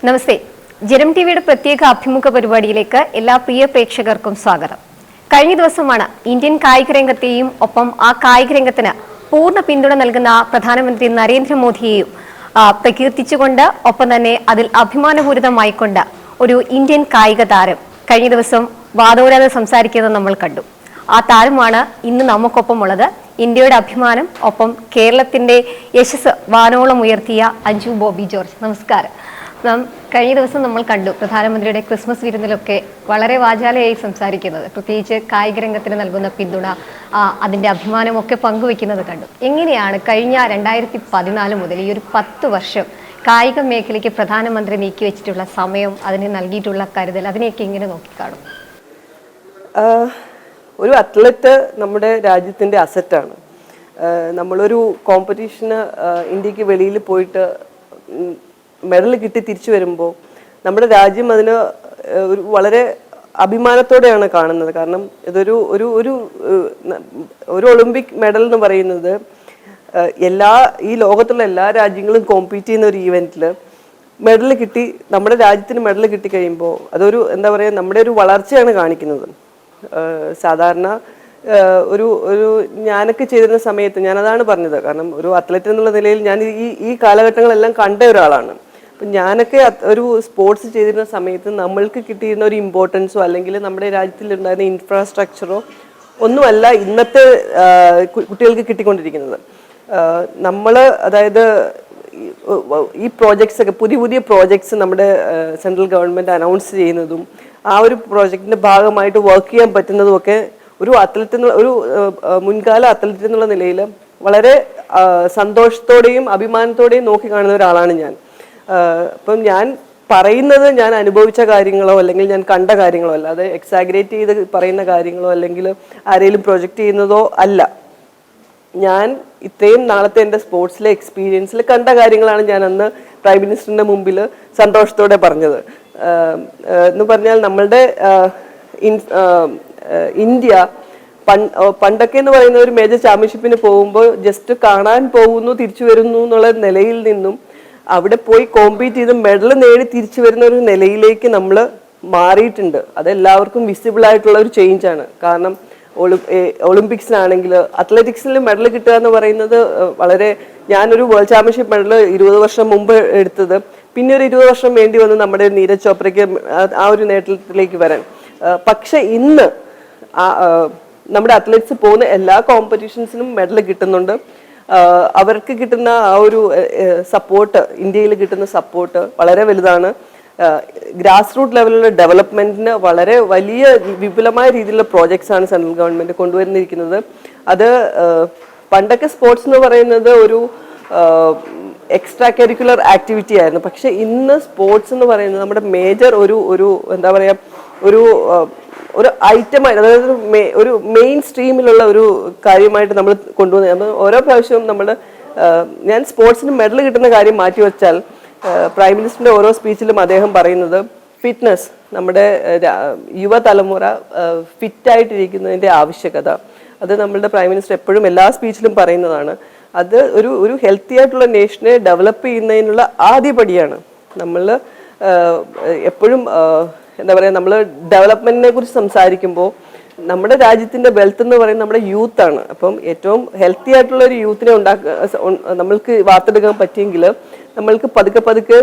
നമസ്തേ. ജനം ടിവിയുടെ പ്രത്യേക അഭിമുഖ പരിപാടിയിലേക്ക് എല്ലാ പ്രിയ പ്രേക്ഷകർക്കും സ്വാഗതം. കഴിഞ്ഞ ദിവസമാണ് ഇന്ത്യൻ കായിക രംഗത്തെയും ഒപ്പം ആ കായിക രംഗത്തിന് പൂർണ്ണ പിന്തുണ നൽകുന്ന പ്രധാനമന്ത്രി നരേന്ദ്രമോദിയെയും പ്രകീർത്തിച്ചുകൊണ്ട് ഒപ്പം തന്നെ അതിൽ അഭിമാനപൂരിതമായിക്കൊണ്ട് ഒരു ഇന്ത്യൻ കായിക താരം കഴിഞ്ഞ ദിവസം വാദോരാതെ സംസാരിക്കുന്നത് നമ്മൾ കണ്ടു. ആ താരമാണ് ഇന്ന് നമുക്കൊപ്പം ഉള്ളത്. ഇന്ത്യയുടെ അഭിമാനം ഒപ്പം കേരളത്തിന്റെ യശസ് വാനോളം ഉയർത്തിയ അഞ്ജു ബോബി ജോർജ്. നമസ്കാരം. കഴിഞ്ഞ ദിവസം നമ്മൾ കണ്ടു പ്രധാനമന്ത്രിയുടെ ക്രിസ്മസ് വിരുന്നിലൊക്കെ വളരെ വാചാലയായി സംസാരിക്കുന്നത്, പ്രത്യേകിച്ച് കായിക രംഗത്തിന് നൽകുന്ന പിന്തുണ, അതിന്റെ അഭിമാനമൊക്കെ പങ്കുവെക്കുന്നത് കണ്ടു. എങ്ങനെയാണ് കഴിഞ്ഞ 2014 മുതൽ ഈ ഒരു 10 വർഷം കായിക മേഖലയ്ക്ക് പ്രധാനമന്ത്രി നീക്കിവെച്ചിട്ടുള്ള സമയം, അതിന് നൽകിയിട്ടുള്ള കരുതൽ, അതിനെയൊക്കെ എങ്ങനെ നോക്കിക്കാണും? ഒരു അത്ലറ്റ് നമ്മുടെ രാജ്യത്തിൻ്റെ അസറ്റാണ്. നമ്മളൊരു കോമ്പറ്റീഷന് ഇന്ത്യക്ക് വെളിയിൽ പോയിട്ട് മെഡൽ കിട്ടി തിരിച്ചു വരുമ്പോൾ നമ്മുടെ രാജ്യം അതിന് ഒരു വളരെ അഭിമാനത്തോടെയാണ് കാണുന്നത്. കാരണം ഇതൊരു ഒരു ഒരു ഒരു ഒളിമ്പിക് മെഡൽ എന്ന് പറയുന്നത് ഈ ലോകത്തുള്ള എല്ലാ രാജ്യങ്ങളും കോമ്പീറ്റ് ചെയ്യുന്ന ഒരു ഈവെന്റിൽ മെഡൽ കിട്ടി, നമ്മുടെ രാജ്യത്തിന് മെഡൽ കിട്ടി കഴിയുമ്പോൾ അതൊരു എന്താ പറയുക, നമ്മുടെ ഒരു വളർച്ചയാണ് കാണിക്കുന്നത്. സാധാരണ ഒരു ഞാനൊക്കെ ചെയ്തിരുന്ന സമയത്ത് ഞാനതാണ് പറഞ്ഞത്. കാരണം ഒരു അത്ലറ്റ് എന്നുള്ള നിലയിൽ ഞാൻ ഈ കാലഘട്ടങ്ങളെല്ലാം കണ്ട ഒരാളാണ്. അപ്പം ഞാനൊക്കെ ഒരു സ്പോർട്സ് ചെയ്തിരുന്ന സമയത്ത് നമ്മൾക്ക് കിട്ടിയിരുന്ന ഒരു ഇമ്പോർട്ടൻസോ അല്ലെങ്കിൽ നമ്മുടെ രാജ്യത്തിലുണ്ടായിരുന്ന ഇൻഫ്രാസ്ട്രക്ചറോ ഒന്നുമല്ല ഇന്നത്തെ കുട്ടികൾക്ക് കിട്ടിക്കൊണ്ടിരിക്കുന്നത്. അതായത് ഈ പ്രോജക്ട്സ് ഒക്കെ പുതിയ പുതിയ പ്രോജക്ട്സ് നമ്മുടെ സെൻട്രൽ ഗവൺമെൻറ് അനൗൺസ് ചെയ്യുന്നതും ആ ഒരു പ്രോജക്റ്റിൻ്റെ ഭാഗമായിട്ട് വർക്ക് ചെയ്യാൻ പറ്റുന്നതും ഒക്കെ ഒരു മുൻകാല അത്ലറ്റ് എന്നുള്ള നിലയിൽ വളരെ സന്തോഷത്തോടെയും അഭിമാനത്തോടെയും നോക്കി കാണുന്ന ഒരാളാണ് ഞാൻ. അപ്പം ഞാൻ പറയുന്നത് ഞാൻ അനുഭവിച്ച കാര്യങ്ങളോ അല്ലെങ്കിൽ ഞാൻ കണ്ട കാര്യങ്ങളോ അല്ല, അത് എക്സാഗ്രേറ്റ് ചെയ്ത് പറയുന്ന കാര്യങ്ങളോ അല്ലെങ്കിൽ ആരെങ്കിലും പ്രൊജക്റ്റ് ചെയ്യുന്നതോ അല്ല. ഞാൻ ഇത്രയും നാളത്തെ എൻ്റെ സ്പോർട്സിലെ എക്സ്പീരിയൻസിൽ കണ്ട കാര്യങ്ങളാണ് ഞാൻ അന്ന് പ്രൈം മിനിസ്റ്ററിൻ്റെ മുമ്പിൽ സന്തോഷത്തോടെ പറഞ്ഞത്. എന്ന് പറഞ്ഞാൽ നമ്മളുടെ ഇന്ത്യ പണ്ടൊക്കെ എന്ന് പറയുന്ന ഒരു മേജർ ചാമ്പ്യൻഷിപ്പിന് പോകുമ്പോൾ ജസ്റ്റ് കാണാൻ പോകുന്നു തിരിച്ചു വരുന്നു എന്നുള്ള നിലയിൽ നിന്നും അവിടെ പോയി കോമ്പീറ്റ് ചെയ്ത് മെഡൽ നേടി തിരിച്ചു വരുന്ന ഒരു നിലയിലേക്ക് നമ്മൾ മാറിയിട്ടുണ്ട്. അതെല്ലാവർക്കും വിസിബിൾ ആയിട്ടുള്ള ഒരു ചേഞ്ചാണ്. കാരണം ഒളിമ്പിക്സിലാണെങ്കിൽ അത്ലറ്റിക്സിൽ മെഡൽ കിട്ടുക എന്ന് പറയുന്നത് ഞാനൊരു വേൾഡ് ചാമ്പ്യൻഷിപ്പ് മെഡൽ 20 വർഷം മുമ്പ് എടുത്തത്, പിന്നെ ഒരു 20 വർഷം വേണ്ടി വന്നു നമ്മുടെ നീരജ് ചോപ്രയ്ക്ക് ആ ഒരു നേട്ടത്തിലേക്ക് വരാൻ. പക്ഷെ ഇന്ന് നമ്മുടെ അത്ലറ്റ്സ് പോകുന്ന എല്ലാ കോമ്പറ്റീഷൻസിനും മെഡൽ കിട്ടുന്നുണ്ട്. അവർക്ക് കിട്ടുന്ന ആ ഒരു സപ്പോർട്ട്, ഇന്ത്യയിൽ കിട്ടുന്ന സപ്പോർട്ട് വളരെ വലുതാണ്. ഗ്രാസ് റൂട്ട് ലെവലിലുള്ള ഡെവലപ്മെന്റിന് വളരെ വലിയ വിപുലമായ രീതിയിലുള്ള പ്രോജക്ട്സ് ആണ് സെൻട്രൽ ഗവൺമെന്റ് കൊണ്ടുവന്നിരിക്കുന്നത്. അത് പണ്ടൊക്കെ സ്പോർട്സ് എന്ന് പറയുന്നത് ഒരു എക്സ്ട്രാ കരിക്കുലർ ആക്ടിവിറ്റി ആയിരുന്നു. പക്ഷെ ഇന്ന് സ്പോർട്സ് എന്ന് പറയുന്നത് നമ്മുടെ മേജർ ഒരു എന്താ പറയുക, ഒരു ഐറ്റമായിട്ട്, അതായത് ഒരു മെയിൻ സ്ട്രീമിലുള്ള ഒരു കാര്യമായിട്ട് നമ്മൾ കൊണ്ടുവന്നത്. ഓരോ പ്രാവശ്യവും ഞാൻ സ്പോർട്സിന് മെഡൽ കിട്ടുന്ന കാര്യം മാറ്റിവെച്ചാൽ പ്രൈം മിനിസ്റ്ററിന്റെ ഓരോ സ്പീച്ചിലും അദ്ദേഹം പറയുന്നത് ഫിറ്റ്നസ്, നമ്മുടെ യുവതലമുറ ഫിറ്റായിട്ടിരിക്കുന്നതിൻ്റെ ആവശ്യകത, അത് നമ്മളുടെ പ്രൈം മിനിസ്റ്റർ എപ്പോഴും എല്ലാ സ്പീച്ചിലും പറയുന്നതാണ്. അത് ഒരു ഹെൽത്തി ആയിട്ടുള്ള നേഷനെ ഡെവലപ്പ് ചെയ്യുന്നതിനുള്ള ആദ്യപടിയാണ്. നമ്മൾ എപ്പോഴും എന്താ പറയുക, നമ്മൾ ഡെവലപ്മെന്റിനെ കുറിച്ച് സംസാരിക്കുമ്പോൾ നമ്മുടെ രാജ്യത്തിന്റെ വെൽത്ത് എന്ന് പറയുന്നത് നമ്മുടെ യൂത്താണ്. അപ്പം ഏറ്റവും ഹെൽത്തി ആയിട്ടുള്ള ഒരു യൂത്തിനെ നമ്മൾക്ക് വാർത്തെടുക്കാൻ പറ്റിയെങ്കിൽ നമ്മൾക്ക് പതുക്കെ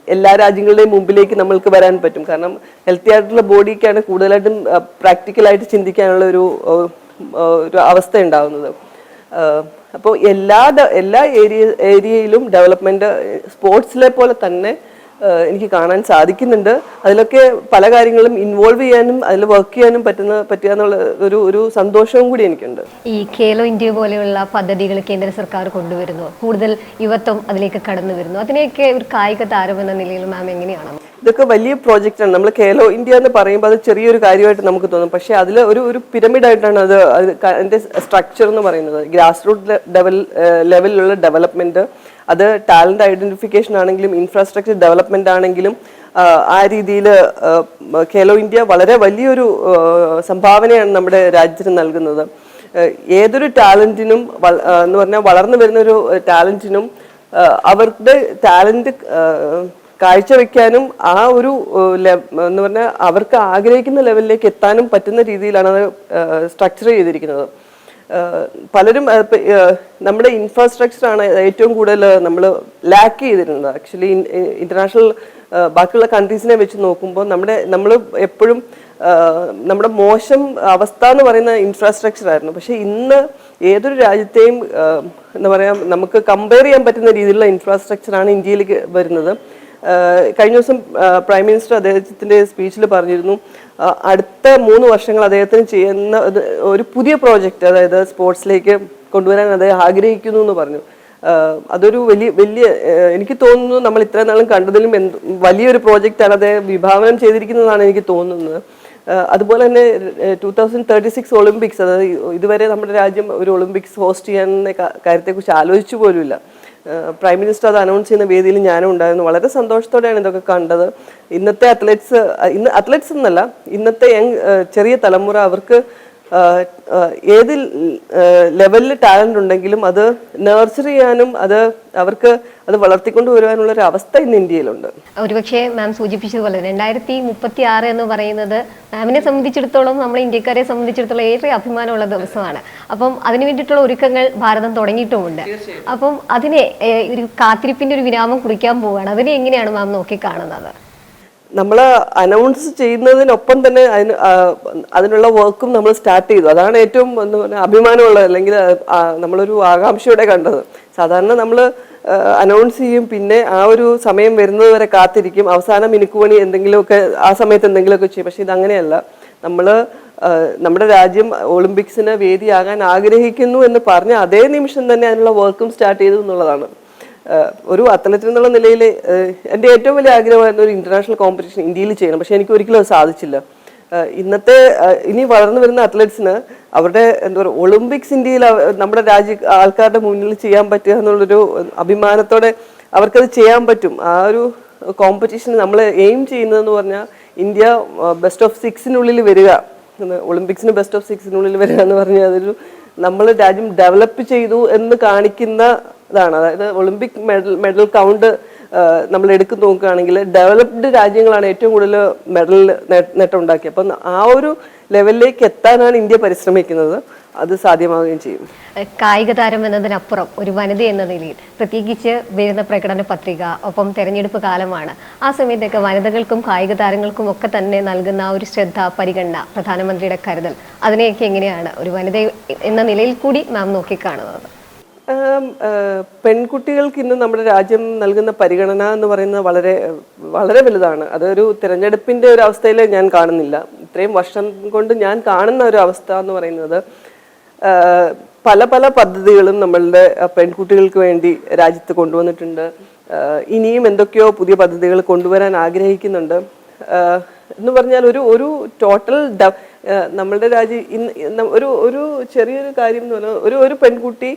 എല്ലാ രാജ്യങ്ങളുടെയും മുമ്പിലേക്ക് നമ്മൾക്ക് വരാൻ പറ്റും. കാരണം ഹെൽത്തി ആയിട്ടുള്ള ബോഡിക്കാണ് കൂടുതലായിട്ടും പ്രാക്ടിക്കലായിട്ട് ചിന്തിക്കാനുള്ള ഒരു അവസ്ഥ ഉണ്ടാകുന്നത്. അപ്പോൾ എല്ലാ ഏരിയയിലും ഡെവലപ്മെന്റ് സ്പോർട്സിലെ പോലെ തന്നെ എനിക്ക് കാണാൻ സാധിക്കുന്നുണ്ട്. അതിലൊക്കെ പല കാര്യങ്ങളും ഇൻവോൾവ് ചെയ്യാനും അതിൽ വർക്ക് ചെയ്യാനും പറ്റുക എന്നുള്ള ഒരു സന്തോഷവും കൂടി എനിക്കുണ്ട്. ഈ ഖേലോ ഇന്ത്യ പോലെയുള്ള പദ്ധതികൾ കേന്ദ്ര സർക്കാർ കൊണ്ടുവരുന്നു, കൂടുതൽ യുവത്വം അതിലേക്ക് കടന്നു വരുന്നു. അതിനെയൊക്കെ ഒരു കായിക താരം എന്ന നിലയിൽ മാം എങ്ങനെയാണ്? ഇതൊക്കെ വലിയ പ്രോജക്റ്റാണ്. നമ്മൾ ഖേലോ ഇന്ത്യ എന്ന് പറയുമ്പോൾ അത് ചെറിയൊരു കാര്യമായിട്ട് നമുക്ക് തോന്നും. പക്ഷെ അതിൽ ഒരു പിരമിഡായിട്ടാണ് അതിന്റെ സ്ട്രക്ചർ എന്ന് പറയുന്നത്. ഗ്രാസ് റൂട്ട് ലെവലിലുള്ള ഡെവലപ്മെന്റ്, അത് ടാലന്റ് ഐഡന്റിഫിക്കേഷൻ ആണെങ്കിലും ഇൻഫ്രാസ്ട്രക്ചർ ഡെവലപ്മെന്റ് ആണെങ്കിലും ആ രീതിയിൽ ഖേലോ ഇന്ത്യ വളരെ വലിയൊരു സംഭാവനയാണ് നമ്മുടെ രാജ്യത്തിന് നൽകുന്നത്. ഏതൊരു ടാലന്റിനും എന്ന് പറഞ്ഞാൽ വളർന്നു വരുന്ന ഒരു ടാലന്റിനും അവരുടെ ടാലന്റ് കാഴ്ചവെക്കാനും ആ ഒരു എന്ന് പറഞ്ഞാൽ അവർക്ക് ആഗ്രഹിക്കുന്ന ലെവലിലേക്ക് എത്താനും പറ്റുന്ന രീതിയിലാണ് അത് സ്ട്രക്ചർ ചെയ്തിരിക്കുന്നത്. പലരും നമ്മുടെ ഇൻഫ്രാസ്ട്രക്ചറാണ് ഏറ്റവും കൂടുതൽ നമ്മൾ ലാക്ക് ചെയ്തിരുന്നത്. ആക്ച്വലി ഇന്റർനാഷണൽ ബാക്കിയുള്ള കൺട്രീസിനെ വെച്ച് നോക്കുമ്പോൾ നമ്മൾ എപ്പോഴും നമ്മുടെ മോശം അവസ്ഥ എന്ന് പറയുന്ന ഇൻഫ്രാസ്ട്രക്ചർ ആയിരുന്നു. പക്ഷെ ഇന്ന് ഏതൊരു രാജ്യത്തെയും എന്താ പറയുക നമുക്ക് കമ്പയർ ചെയ്യാൻ പറ്റുന്ന രീതിയിലുള്ള ഇൻഫ്രാസ്ട്രക്ചറാണ് ഇന്ത്യയിലേക്ക് വരുന്നത്. കഴിഞ്ഞ ദിവസം പ്രൈം മിനിസ്റ്റർ അദ്ദേഹത്തിന്റെ സ്പീച്ചിൽ പറഞ്ഞിരുന്നു അടുത്ത 3 വർഷങ്ങൾ അദ്ദേഹത്തിന് ചെയ്യുന്ന ഒരു പുതിയ പ്രോജക്റ്റ്, അതായത് സ്പോർട്സിലേക്ക് കൊണ്ടുവരാൻ അദ്ദേഹം ആഗ്രഹിക്കുന്നു എന്ന് പറഞ്ഞു. അതൊരു വലിയ എനിക്ക് തോന്നുന്നു നമ്മൾ ഇത്രയും നാളും കണ്ടതിലും വലിയൊരു പ്രോജക്റ്റാണ് അദ്ദേഹം വിഭാവനം ചെയ്തിരിക്കുന്നതാണ് എനിക്ക് തോന്നുന്നത്. അതുപോലെ തന്നെ 2036 ഒളിമ്പിക്സ്, അതായത് ഇതുവരെ നമ്മുടെ രാജ്യം ഒരു ഒളിമ്പിക്സ് ഹോസ്റ്റ് ചെയ്യാനുള്ള കാര്യത്തെക്കുറിച്ച് ആലോചിച്ചു പോലുമില്ല. പ്രൈം മിനിസ്റ്റർ അത് അനൗൺസ് ചെയ്യുന്ന വേദിയിൽ ഞാനും ഉണ്ടായിരുന്നു. വളരെ സന്തോഷത്തോടെയാണ് ഇതൊക്കെ കണ്ടത്. ഇന്നത്തെ അത്ലറ്റ്സ് എന്നല്ല, ഇന്നത്തെ ചെറിയ തലമുറ അവർക്ക് ഏത് ലെവലിൽ ടാലന്റ് ഉണ്ടെങ്കിലും അത് നർച്ചർ ചെയ്യാനും അവർക്ക് അത് വളർത്തിക്കൊണ്ട് വരുവാനുള്ള ഒരു അവസ്ഥ ഇന്ന് ഇന്ത്യയിലുണ്ട്. ഒരുപക്ഷെ മാം സൂചിപ്പിച്ചതുപോലെ 2036 എന്ന് പറയുന്നത് മാമിനെ സംബന്ധിച്ചിടത്തോളം നമ്മൾ ഇന്ത്യക്കാരെ സംബന്ധിച്ചിടത്തോളം ഏറെ അഭിമാനമുള്ള ദിവസമാണ്. അപ്പം അതിനു വേണ്ടിയിട്ടുള്ള ഒരുക്കങ്ങൾ ഭാരതം തുടങ്ങിയിട്ടുമുണ്ട്. അപ്പം അതിനെ ഒരു കാത്തിരിപ്പിന്റെ ഒരു വിരാമം കുറിക്കാൻ പോവുകയാണ്. അതിനെ എങ്ങനെയാണ് മാം നോക്കി കാണുന്നത്? നമ്മൾ അനൗൺസ് ചെയ്യുന്നതിനൊപ്പം തന്നെ അതിനുള്ള വർക്കും നമ്മൾ സ്റ്റാർട്ട് ചെയ്തു. അതാണ് ഏറ്റവും അഭിമാനമുള്ളത്, അല്ലെങ്കിൽ നമ്മളൊരു ആകാംക്ഷയോടെ കണ്ടത്. സാധാരണ നമ്മൾ അനൗൺസ് ചെയ്യും, പിന്നെ ആ ഒരു സമയം വരുന്നത് വരെ കാത്തിരിക്കും, അവസാനം മിനുക്കുപണി എന്തെങ്കിലുമൊക്കെ ആ സമയത്ത് എന്തെങ്കിലുമൊക്കെ ചെയ്യും. പക്ഷെ ഇതങ്ങനെയല്ല. നമ്മുടെ രാജ്യം ഒളിമ്പിക്സിന് വേദിയാകാൻ ആഗ്രഹിക്കുന്നു എന്ന് പറഞ്ഞ അതേ നിമിഷം തന്നെ അതിനുള്ള വർക്കും സ്റ്റാർട്ട് ചെയ്തു എന്നുള്ളതാണ്. ഒരു അത്ലറ്റ് എന്നുള്ള നിലയിൽ എൻ്റെ ഏറ്റവും വലിയ ആഗ്രഹമായിരുന്നു ഒരു ഇന്റർനാഷണൽ കോമ്പറ്റീഷൻ ഇന്ത്യയിൽ ചെയ്യണം. പക്ഷെ എനിക്ക് ഒരിക്കലും അത് സാധിച്ചില്ല. ഇനി വളർന്നു വരുന്ന അത്ലറ്റ്സിന് അവരുടെ എന്താ പറയുക ഒളിമ്പിക്സ് ഇന്ത്യയിൽ നമ്മുടെ ആൾക്കാരുടെ മുന്നിൽ ചെയ്യാൻ പറ്റുക എന്നുള്ളൊരു അഭിമാനത്തോടെ അവർക്കത് ചെയ്യാൻ പറ്റും. ആ ഒരു കോമ്പറ്റീഷൻ നമ്മൾ എയിം ചെയ്യുന്നതെന്ന് പറഞ്ഞാൽ ഇന്ത്യ ബെസ്റ്റ് ഓഫ് 6 വരിക, ഒളിമ്പിക്സിന് ബെസ്റ്റ് ഓഫ് 6 വരിക എന്ന് പറഞ്ഞാൽ അതൊരു നമ്മൾ രാജ്യം ഡെവലപ്പ് ചെയ്തു എന്ന് കാണിക്കുന്ന ഇതാണ്. അതായത് ഒളിമ്പിക് മെഡൽ കൗണ്ട് നമ്മൾ എടുത്തു നോക്കുകയാണെങ്കിൽ ഡെവലപ്ഡ് രാജ്യങ്ങളാണ് ഏറ്റവും കൂടുതൽ മെഡൽ നേട്ടമുണ്ടാക്കിയത്. അപ്പം ആ ഒരു ലെവലിലേക്ക് എത്താനാണ് ഇന്ത്യ പരിശ്രമിക്കുന്നത്. അത് സാധ്യമാവുകയും ചെയ്യും. കായിക താരം എന്നതിനപ്പുറം ഒരു വനിത എന്ന നിലയിൽ പ്രത്യേകിച്ച് വരുന്ന പ്രകടന പത്രിക, ഒപ്പം തെരഞ്ഞെടുപ്പ് കാലമാണ്. ആ സമയത്തൊക്കെ വനിതകൾക്കും കായിക താരങ്ങൾക്കും ഒക്കെ തന്നെ നൽകുന്ന ഒരു ശ്രദ്ധ, പരിഗണന, പ്രധാനമന്ത്രിയുടെ കരുതൽ, അതിനെയൊക്കെ എങ്ങനെയാണ് ഒരു വനിത എന്ന നിലയിൽ കൂടി നാം നോക്കിക്കാണുന്നത്? പെൺകുട്ടികൾക്ക് ഇന്ന് നമ്മുടെ രാജ്യം നൽകുന്ന പരിഗണന എന്ന് പറയുന്നത് വളരെ വളരെ വലുതാണ്. അതൊരു തിരഞ്ഞെടുപ്പിന്റെ ഒരു അവസ്ഥയിൽ ഞാൻ കാണുന്നില്ല. ഇത്രയും വർഷം കൊണ്ട് ഞാൻ കാണുന്ന ഒരു അവസ്ഥ എന്ന് പറയുന്നത് പല പല പദ്ധതികളും നമ്മളുടെ പെൺകുട്ടികൾക്ക് വേണ്ടി രാജ്യത്ത് കൊണ്ടുവന്നിട്ടുണ്ട്. ഇനിയും എന്തൊക്കെയോ പുതിയ പദ്ധതികൾ കൊണ്ടുവരാൻ ആഗ്രഹിക്കുന്നുണ്ട്. എന്ന് പറഞ്ഞാൽ ഒരു ടോട്ടൽ നമ്മളുടെ രാജ്യം ഒരു ചെറിയൊരു കാര്യം എന്ന് പറഞ്ഞാൽ ഒരു പെൺകുട്ടി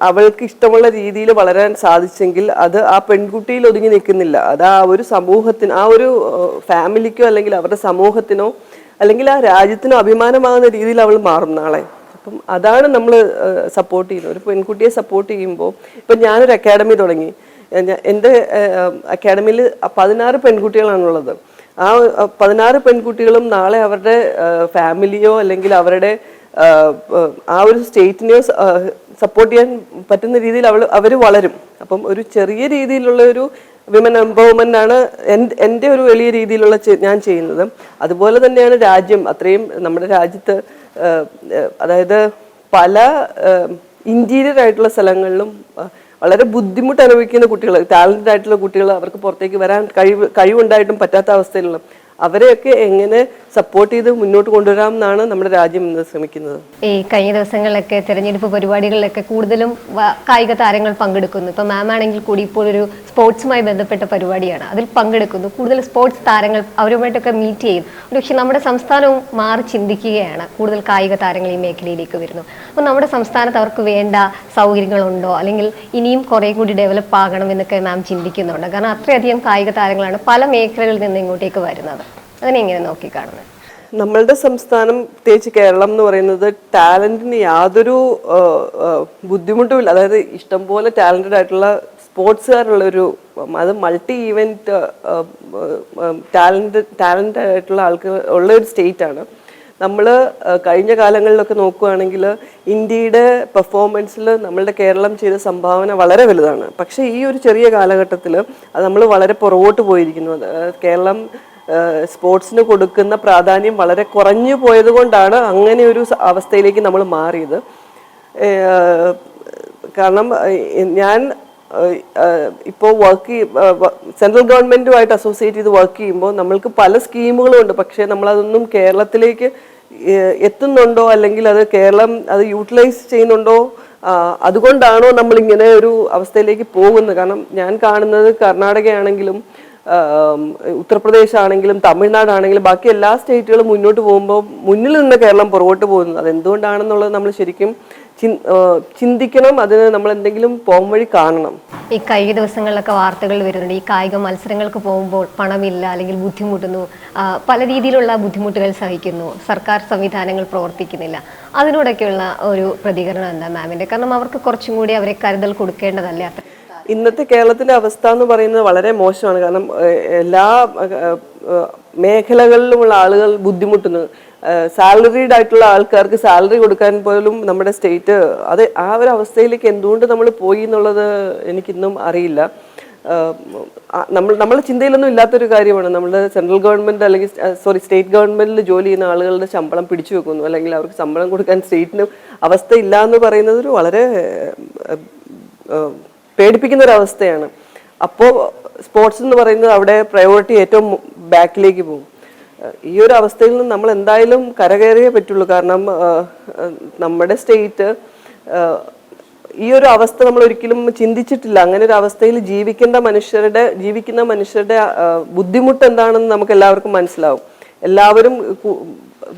അവൾക്ക് ഇഷ്ടമുള്ള രീതിയിൽ വളരാൻ സാധിച്ചെങ്കിൽ അത് ആ പെൺകുട്ടിയിൽ ഒതുങ്ങി നിൽക്കുന്നില്ല. അത് ആ ഒരു സമൂഹത്തിന്, ആ ഒരു ഫാമിലിക്കോ അല്ലെങ്കിൽ അവരുടെ സമൂഹത്തിനോ അല്ലെങ്കിൽ ആ രാജ്യത്തിനോ അഭിമാനമാകുന്ന രീതിയിൽ അവൾ മാറും നാളെ. അപ്പം അതാണ് നമ്മൾ സപ്പോർട്ട് ചെയ്യുന്നത്. ഒരു പെൺകുട്ടിയെ സപ്പോർട്ട് ചെയ്യുമ്പോൾ ഇപ്പം ഞാനൊരു അക്കാഡമി തുടങ്ങി. എൻ്റെ അക്കാഡമിയിൽ 16 പെൺകുട്ടികളാണുള്ളത്. ആ 16 പെൺകുട്ടികളും നാളെ അവരുടെ ഫാമിലിയോ അല്ലെങ്കിൽ അവരുടെ ആ ഒരു സ്റ്റേറ്റിനെയോ സപ്പോർട്ട് ചെയ്യാൻ പറ്റുന്ന രീതിയിൽ അവർ വളരും. അപ്പം ഒരു ചെറിയ രീതിയിലുള്ള ഒരു വിമൻ എംപവർമെന്റ് ആണ് എൻ്റെ ഒരു വലിയ രീതിയിലുള്ള ഞാൻ ചെയ്യുന്നത്. അതുപോലെ തന്നെയാണ് രാജ്യം അത്രയും നമ്മുടെ രാജ്യത്ത് അതായത് പല ഇന്റീരിയർ ആയിട്ടുള്ള സ്ഥലങ്ങളിലും വളരെ ബുദ്ധിമുട്ട് അനുഭവിക്കുന്ന കുട്ടികൾ, ടാലന്റഡ് ആയിട്ടുള്ള കുട്ടികൾ, അവർക്ക് പുറത്തേക്ക് വരാൻ കഴിവുണ്ടായിട്ടും പറ്റാത്ത അവസ്ഥയിലുള്ള അവരെയൊക്കെ എങ്ങനെ സപ്പോർട്ട് ചെയ്ത് മുന്നോട്ട് കൊണ്ടുവരാം എന്നാണ് നമ്മുടെ രാജ്യം ഇന്ന് ശ്രമിക്കുന്നത്. ഈ കഴിഞ്ഞ ദിവസങ്ങളിലൊക്കെ തെരഞ്ഞെടുപ്പ് പരിപാടികളിലൊക്കെ കൂടുതലും കായിക താരങ്ങൾ പങ്കെടുക്കുന്നു. ഇപ്പൊ മാം ആണെങ്കിൽ കൂടി ഇപ്പോൾ ഒരു സ്പോർട്സുമായി ബന്ധപ്പെട്ട പരിപാടിയാണ്, അതിൽ പങ്കെടുക്കുന്നു. കൂടുതൽ സ്പോർട്സ് താരങ്ങൾ അവരുമായിട്ടൊക്കെ മീറ്റ് ചെയ്യും. പക്ഷെ നമ്മുടെ സംസ്ഥാനവും മാറി ചിന്തിക്കുകയാണ്. കൂടുതൽ കായിക താരങ്ങൾ ഈ മേഖലയിലേക്ക് വരുന്നു. അപ്പോൾ നമ്മുടെ സംസ്ഥാനത്ത് അവർക്ക് വേണ്ട സൗകര്യങ്ങളുണ്ടോ, അല്ലെങ്കിൽ ഇനിയും കുറെ കൂടി ഡെവലപ്പ് ആകണം എന്നൊക്കെ മാം ചിന്തിക്കുന്നുണ്ട്? കാരണം അത്രയധികം കായിക താരങ്ങളാണ് പല മേഖലകളിൽ നിന്ന് ഇങ്ങോട്ടേക്ക് വരുന്നത്. അതിനെങ്ങനെ നോക്കിക്കാണുന്നത്? നമ്മളുടെ സംസ്ഥാനം, പ്രത്യേകിച്ച് കേരളം എന്ന് പറയുന്നത്, ടാലന്റിന് യാതൊരു ബുദ്ധിമുട്ടുമില്ല. അതായത് ഇഷ്ടംപോലെ ടാലന്റഡ് ആയിട്ടുള്ള സ്പോർട്സുകാരുള്ള ഒരു, അത് മൾട്ടി ഈവന്റ് ടാലന്റ് ആയിട്ടുള്ള ആൾക്കാർ ഉള്ള ഒരു സ്റ്റേറ്റ് ആണ്. നമ്മൾ കഴിഞ്ഞ കാലങ്ങളിലൊക്കെ നോക്കുകയാണെങ്കിൽ ഇന്ത്യയുടെ പെർഫോമൻസിൽ നമ്മളുടെ കേരളം ചെയ്ത സംഭാവന വളരെ വലുതാണ്. പക്ഷേ ഈ ഒരു ചെറിയ കാലഘട്ടത്തിൽ അത് നമ്മൾ വളരെ പുറകോട്ട് പോയിരിക്കുന്നു. കേരളം സ്പോർട്സിന് കൊടുക്കുന്ന പ്രാധാന്യം വളരെ കുറഞ്ഞു പോയത് കൊണ്ടാണ് അങ്ങനെ ഒരു അവസ്ഥയിലേക്ക് നമ്മൾ മാറിയത്. കാരണം ഞാൻ ഇപ്പോൾ സെൻട്രൽ ഗവൺമെൻറ്റുമായിട്ട് അസോസിയേറ്റ് ചെയ്ത് വർക്ക് ചെയ്യുമ്പോൾ നമ്മൾക്ക് പല സ്കീമുകളും ഉണ്ട്. പക്ഷേ നമ്മളതൊന്നും കേരളത്തിലേക്ക് എത്തുന്നുണ്ടോ, അല്ലെങ്കിൽ അത് കേരളം അത് യൂട്ടിലൈസ് ചെയ്യുന്നുണ്ടോ, അതുകൊണ്ടാണോ നമ്മളിങ്ങനെ ഒരു അവസ്ഥയിലേക്ക് പോകുന്നത്? കാരണം ഞാൻ കാണുന്നത് കർണാടകയാണെങ്കിലും ഉത്തർപ്രദേശ് ആണെങ്കിലും തമിഴ്നാടാണെങ്കിലും ബാക്കി എല്ലാ സ്റ്റേറ്റുകളും മുന്നോട്ട് പോകുമ്പോൾ മുന്നിൽ നിന്ന് കേരളം പുറകോട്ട് പോകുന്നത്. അതെന്തുകൊണ്ടാണെന്നുള്ളത് നമ്മൾ ശരിക്കും ചിന്തിക്കണം. അതിന് നമ്മൾ എന്തെങ്കിലും പോം വഴി കാണണം. ഈ കഴിഞ്ഞ ദിവസങ്ങളിലൊക്കെ വാർത്തകൾ വരുന്നുണ്ട്, ഈ കായിക മത്സരങ്ങൾക്ക് പോകുമ്പോൾ പണമില്ല, അല്ലെങ്കിൽ ബുദ്ധിമുട്ടുന്നു, പല രീതിയിലുള്ള ബുദ്ധിമുട്ടുകൾ സഹിക്കുന്നു, സർക്കാർ സംവിധാനങ്ങൾ പ്രവർത്തിക്കുന്നില്ല. അതിനോടൊക്കെയുള്ള ഒരു പ്രതികരണം എന്താ മാമിന്റെ? കാരണം അവർക്ക് കുറച്ചും കൂടി അവരെ കരുതൽ കൊടുക്കേണ്ടതല്ലേ? അത്ര ഇന്നത്തെ കേരളത്തിലെ അവസ്ഥ എന്ന് പറയുന്നത് വളരെ മോശമാണ്. കാരണം എല്ലാ മേഖലകളിലുമുള്ള ആളുകൾ ബുദ്ധിമുട്ടുന്നു. സാലറീഡ് ആയിട്ടുള്ള ആൾക്കാർക്ക് സാലറി കൊടുക്കാൻ പോലും നമ്മുടെ സ്റ്റേറ്റ് അത് ആ ഒരു അവസ്ഥയിലേക്ക് എന്തുകൊണ്ട് നമ്മൾ പോയി എന്നുള്ളത് എനിക്കിന്നും അറിയില്ല. നമ്മുടെ ചിന്തയിലൊന്നും ഇല്ലാത്തൊരു കാര്യമാണ്. നമ്മുടെ സെൻട്രൽ ഗവൺമെന്റ് അല്ലെങ്കിൽ സ്റ്റേറ്റ് ഗവൺമെന്റിൽ ജോലി ചെയ്യുന്ന ആളുകളുടെ ശമ്പളം പിടിച്ചു വെക്കുന്നു, അല്ലെങ്കിൽ അവർക്ക് ശമ്പളം കൊടുക്കാൻ സ്റ്റേറ്റിന് അവസ്ഥ ഇല്ല എന്ന് പറയുന്നത് ഒരു വളരെ പേടിപ്പിക്കുന്ന ഒരു അവസ്ഥയാണ്. അപ്പോൾ സ്പോർട്സ് എന്ന് പറയുന്നത് അവിടെ പ്രയോറിറ്റി ഏറ്റവും ബാക്കിലേക്ക് പോകും. ഈ ഒരു അവസ്ഥയിൽ നിന്ന് നമ്മൾ എന്തായാലും കരകയറിയേ പറ്റുള്ളൂ. കാരണം നമ്മുടെ സ്റ്റേറ്റ് ഈ ഒരു അവസ്ഥ നമ്മൾ ഒരിക്കലും ചിന്തിച്ചിട്ടില്ല. അങ്ങനെ ഒരു അവസ്ഥയിൽ ജീവിക്കുന്ന മനുഷ്യരുടെ ബുദ്ധിമുട്ട് എന്താണെന്ന് നമുക്ക് എല്ലാവർക്കും മനസ്സിലാവും. എല്ലാവരും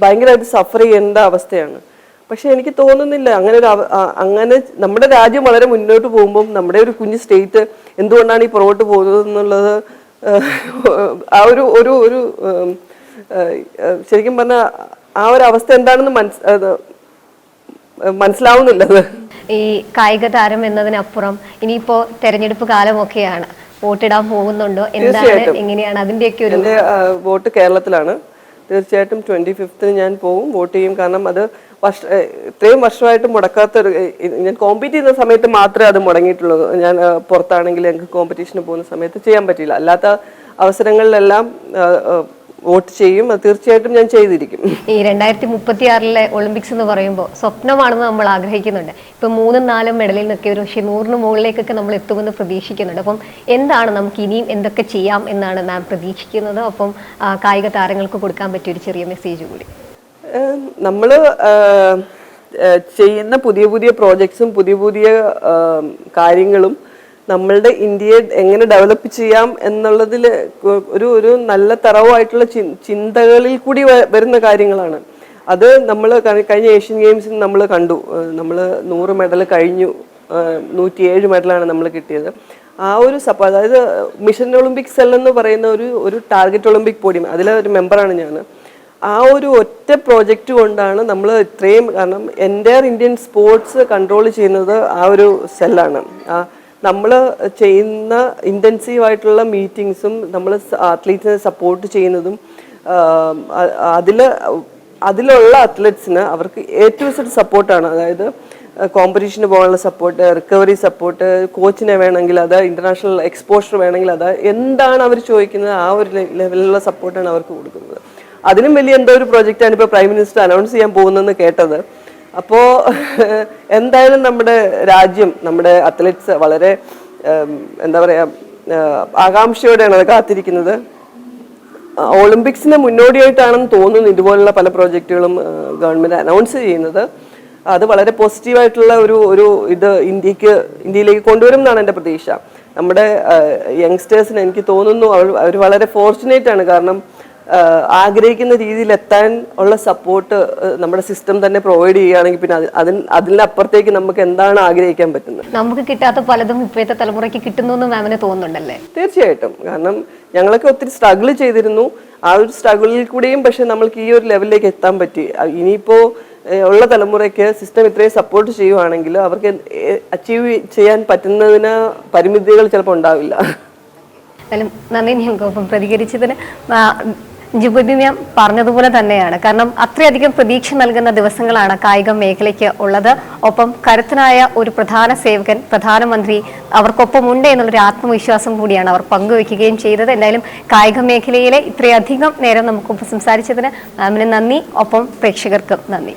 ഭയങ്കരമായിട്ട് സഫർ ചെയ്യേണ്ട അവസ്ഥയാണ്. പക്ഷെ എനിക്ക് തോന്നുന്നില്ല അങ്ങനെ നമ്മുടെ രാജ്യം വളരെ മുന്നോട്ട് പോകുമ്പോൾ നമ്മുടെ ഒരു കുഞ്ഞു സ്റ്റേറ്റ് എന്തുകൊണ്ടാണ് ഈ പുറകോട്ട് പോകുന്നത് എന്നുള്ളത് ആ ഒരു ശരിക്കും പറഞ്ഞാൽ ആ ഒരു അവസ്ഥ എന്താണെന്ന് മനസ്സിലാവുന്നില്ല. ഈ കായിക താരം എന്നതിനപ്പുറം ഇനിയിപ്പോ തെരഞ്ഞെടുപ്പ് കാലമൊക്കെയാണ്, വോട്ടിടാൻ പോകുന്നുണ്ടോ? എന്താണ്, എങ്ങനെയാണ് അതിന്റെയൊക്കെ ഒരു? എന്റെ വോട്ട് കേരളത്തിലാണ്. തീർച്ചയായിട്ടും 25th ഞാൻ പോകും, വോട്ട് ചെയ്യും. കാരണം അത് ഇത്രയും വർഷമായിട്ട് മുടക്കാത്തൊരു, ഞാൻ കോമ്പീറ്റ് ചെയ്യുന്ന സമയത്ത് മാത്രമേ അത് മുടങ്ങിയിട്ടുള്ളൂ. ഞാൻ പുറത്താണെങ്കിൽ എനിക്ക് കോമ്പറ്റീഷന് പോകുന്ന സമയത്ത് ചെയ്യാൻ പറ്റില്ല. അല്ലാത്ത അവസരങ്ങളിലെല്ലാം വോട്ട് ചെയ്യും. അത് തീർച്ചയായിട്ടും ഞാൻ ചെയ്തിരിക്കും. ഈ 2036 ഒളിമ്പിക്സ് എന്ന് പറയുമ്പോൾ സ്വപ്നമാണെന്ന് നമ്മൾ ആഗ്രഹിക്കുന്നുണ്ട്. ഇപ്പൊ 3-4 മെഡലിൽ നിന്നൊക്കെ ഒരു 100 മുകളിലേക്കൊക്കെ നമ്മൾ എത്തുമെന്ന് പ്രതീക്ഷിക്കുന്നുണ്ട്. അപ്പം എന്താണ് നമുക്ക് ഇനിയും എന്തൊക്കെ ചെയ്യാം എന്നാണ് നാം പ്രതീക്ഷിക്കുന്നത്? അപ്പം കായിക താരങ്ങൾക്ക് കൊടുക്കാൻ പറ്റിയ ഒരു ചെറിയ മെസ്സേജ് കൂടി. നമ്മൾ ചെയ്യുന്ന പുതിയ പുതിയ പ്രോജക്ട്സും പുതിയ കാര്യങ്ങളും നമ്മളുടെ ഇന്ത്യയെ എങ്ങനെ ഡെവലപ്പ് ചെയ്യാം എന്നുള്ളതിൽ ഒരു നല്ല തറവായിട്ടുള്ള ചിന്തകളിൽ കൂടി വരുന്ന കാര്യങ്ങളാണ്. അത് നമ്മൾ കഴിഞ്ഞ ഏഷ്യൻ ഗെയിംസിൽ നമ്മൾ കണ്ടു. നമ്മൾ 100 മെഡൽ കഴിഞ്ഞു, 107 മെഡലാണ് നമ്മൾ കിട്ടിയത്. ആ ഒരു അതായത് മിഷൻ ഒളിമ്പിക് സെൽ എന്ന് പറയുന്ന ഒരു ടാർഗറ്റ് ഒളിമ്പിക് പോഡിയം, അതിലെ ഒരു മെമ്പറാണ് ഞാൻ. ആ ഒരു ഒറ്റ പ്രോജക്റ്റ് കൊണ്ടാണ് നമ്മൾ ഇത്രയും, കാരണം എൻ്റയർ ഇന്ത്യൻ സ്പോർട്സ് കൺട്രോൾ ചെയ്യുന്നത് ആ ഒരു സെല്ലാണ്. നമ്മൾ ചെയ്യുന്ന ഇൻറ്റൻസീവായിട്ടുള്ള മീറ്റിങ്സും നമ്മൾ അത്ലീറ്റ്സിനെ സപ്പോർട്ട് ചെയ്യുന്നതും അതിലുള്ള അത്ലറ്റ്സിന് അവർക്ക് A to Z സപ്പോർട്ടാണ്. അതായത് കോമ്പറ്റീഷന് പോകാനുള്ള സപ്പോർട്ട്, റിക്കവറി സപ്പോർട്ട്, കോച്ചിനെ വേണമെങ്കിൽ അത്, ഇൻ്റർനാഷണൽ എക്സ്പോഷർ വേണമെങ്കിൽ അത്, എന്താണ് അവർ ചോദിക്കുന്നത് ആ ഒരു ലെവലിലുള്ള സപ്പോർട്ടാണ് അവർക്ക് കൊടുക്കുന്നത്. അതിനും വലിയ എന്തോ ഒരു പ്രോജക്റ്റാണ് ഇപ്പോൾ പ്രൈം മിനിസ്റ്റർ അനൗൺസ് ചെയ്യാൻ പോകുന്നതെന്ന് കേട്ടത്. അപ്പോൾ എന്തായാലും നമ്മുടെ രാജ്യം, നമ്മുടെ അത്ലറ്റ്സ് വളരെ എന്താ പറയുക, ആകാംക്ഷയോടെയാണ് അത് കാത്തിരിക്കുന്നത്. ഒളിമ്പിക്സിന് മുന്നോടിയായിട്ടാണെന്ന് തോന്നുന്നു ഇതുപോലുള്ള പല പ്രോജക്റ്റുകളും ഗവൺമെൻറ് അനൗൺസ് ചെയ്യുന്നത്. അത് വളരെ പോസിറ്റീവായിട്ടുള്ള ഒരു ഇത് ഇന്ത്യയിലേക്ക് കൊണ്ടുവരും എന്നാണ് എൻ്റെ പ്രതീക്ഷ. നമ്മുടെ യങ്സ്റ്റേഴ്സിന് എനിക്ക് തോന്നുന്നു അവർ വളരെ ഫോർച്ചുനേറ്റ് ആണ്. കാരണം ആഗ്രഹിക്കുന്ന രീതിയിൽ എത്താൻ ഉള്ള സപ്പോർട്ട് നമ്മുടെ സിസ്റ്റം തന്നെ പ്രൊവൈഡ് ചെയ്യുകയാണെങ്കിൽ പിന്നെ അതിനപ്പുറത്തേക്ക് നമുക്ക് എന്താണ് ആഗ്രഹിക്കാൻ പറ്റുന്നത്? നമുക്ക് കിട്ടാത്ത പലതും ഇപ്പോഴത്തെ തലമുറയ്ക്ക് കിട്ടുന്നു എന്ന് മാമിന് തോന്നുന്നുണ്ടല്ലേ? തീർച്ചയായിട്ടും. കാരണം ഞങ്ങളൊക്കെ ഒത്തിരി സ്ട്രഗിൾ ചെയ്തിരുന്നു. ആ ഒരു സ്ട്രഗിളിൽ കൂടെയും പക്ഷെ നമ്മൾക്ക് ഈ ഒരു ലെവലിലേക്ക് എത്താൻ പറ്റി. ഇനിയിപ്പോ ഉള്ള തലമുറയ്ക്ക് സിസ്റ്റം ഇത്രയും സപ്പോർട്ട് ചെയ്യുവാണെങ്കിൽ അവർക്ക് അച്ചീവ് ചെയ്യാൻ പറ്റുന്നതിന് പരിമിതികൾ ചിലപ്പോൾ ഉണ്ടാവില്ല. നന്ദി ഞങ്ങൾക്കൊപ്പം പ്രതികരിച്ചതിന്. ജിബുദ്ദീൻ മാം പറഞ്ഞതുപോലെ തന്നെയാണ്, കാരണം അത്രയധികം പ്രതീക്ഷ നൽകുന്ന ദിവസങ്ങളാണ് കായിക മേഖലയ്ക്ക് ഉള്ളത്. ഒപ്പം കരുത്തനായ ഒരു പ്രധാന സേവകൻ പ്രധാനമന്ത്രി അവർക്കൊപ്പം ഉണ്ട് എന്നുള്ളൊരു ആത്മവിശ്വാസം കൂടിയാണ് അവർ പങ്കുവെക്കുകയും ചെയ്തത്. എന്തായാലും കായിക മേഖലയിലെ ഇത്രയധികം നേരം നമുക്കൊപ്പം സംസാരിച്ചതിന് മാമിന് നന്ദി, ഒപ്പം പ്രേക്ഷകർക്കും നന്ദി.